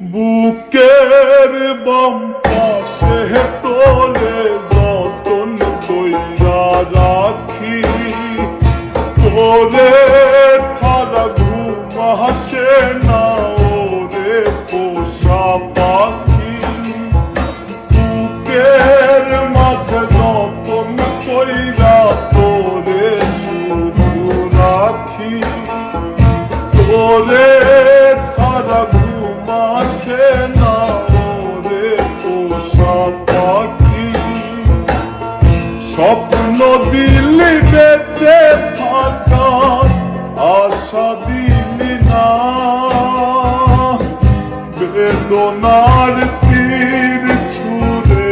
বুকের বাম পাশে তোরে যতন কইরা রাখি, তোরে ছাড়া ঘুম আসে না ওরে পোষা পাখি। বুকের মাঝে যতন কইরা তোরে শুধু রাখি, তোরে ছাড়া ঘুম আসে না ওরে পোষা পাখি। স্বপ্ন দিলি বেঁচে থাকার আশা দিলি না, বেদনার তীর ছুঁড়ে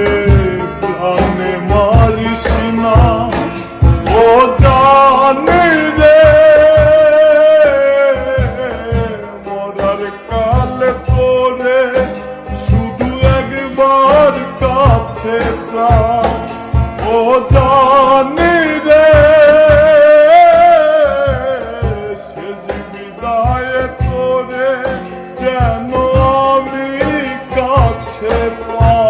প্রাণে মারিস না। ও জানি রে মরার কালে তোরে শুধু একবার কাছে যা। ও জানি রে শেষ বিদায়ে তোরে যেন আমি কাছে পাই।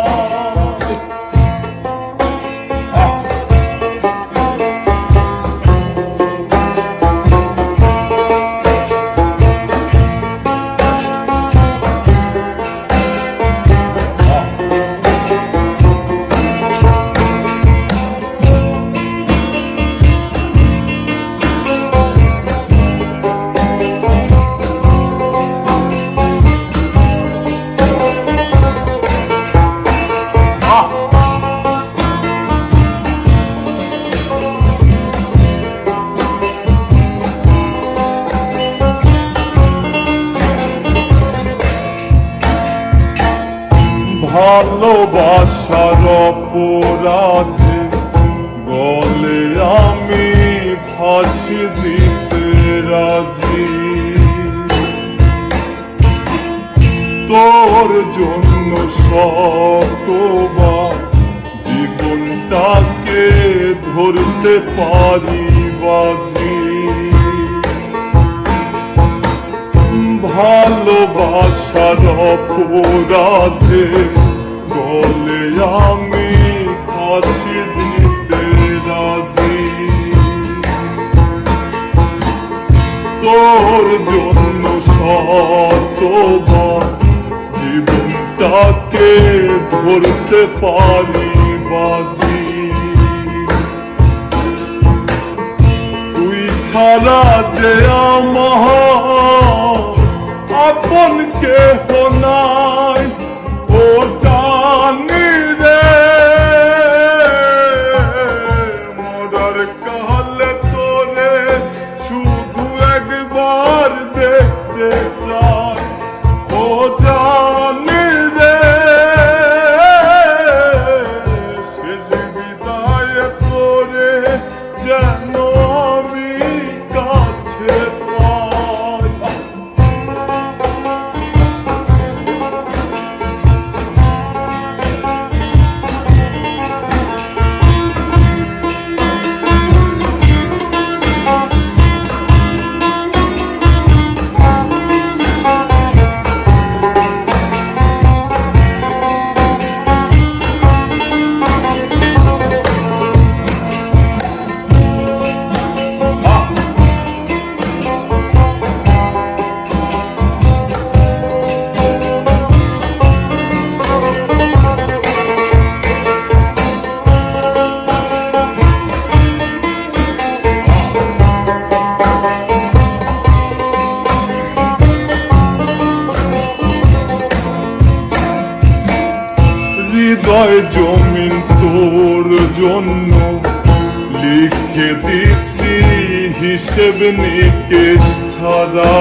ভালোবাসার অপরাধে গলে আমি ফাঁসি দিতে রাজি, তোর জন্য শতবার জীবনটাকে ধরতে পারি বাজি। ভালোবাসার অপরাধে গলে আমি ফাঁসি দিতে রাজি, তোর জন্য শতবার জীবনটাকে ধরতে পারি বাজি। তুই ছাড়া যে আমার আপন কেহ নাই, ও জানি রে মরার কালে তোরে শুধু একবার দেখতে চাই। ও জানি রে শেষ বিদায়ে তোরে যেন আমি কাছে পাই। হৃদয় জমিন তোর জন্য লিখে দিছি হিসেব নিকেশ ছাড়া,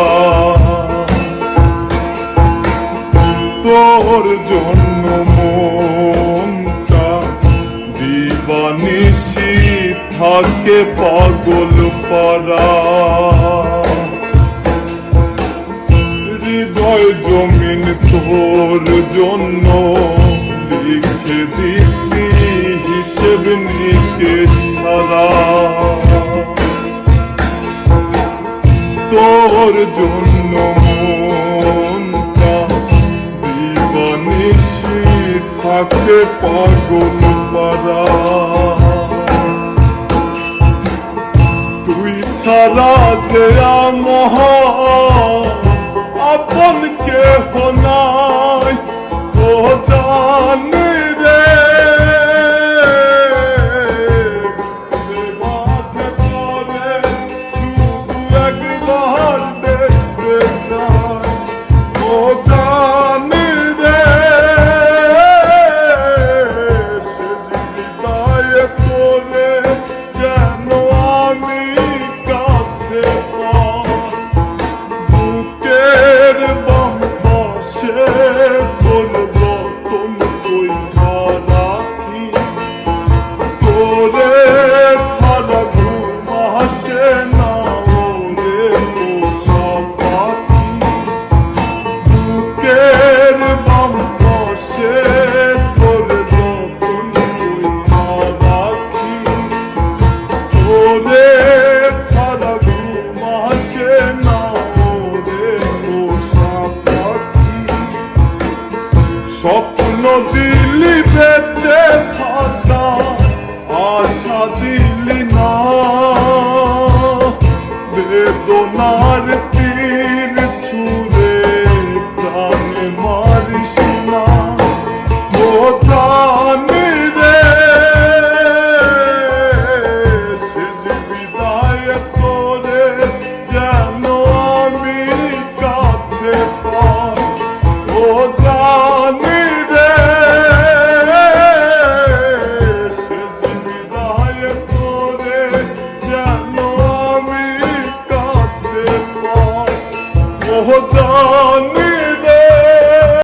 তোর জন্য মনটা দিবানিশি থাকে পাগল পারা। হৃদয় জমিন তোর জন্য লিখে দিছি হিসেব নিকেশ ছাড়া, তোর জন্য মনটা থাকে পাগল পারা। তুই ছাড়া যে আমার আপন কেহ না,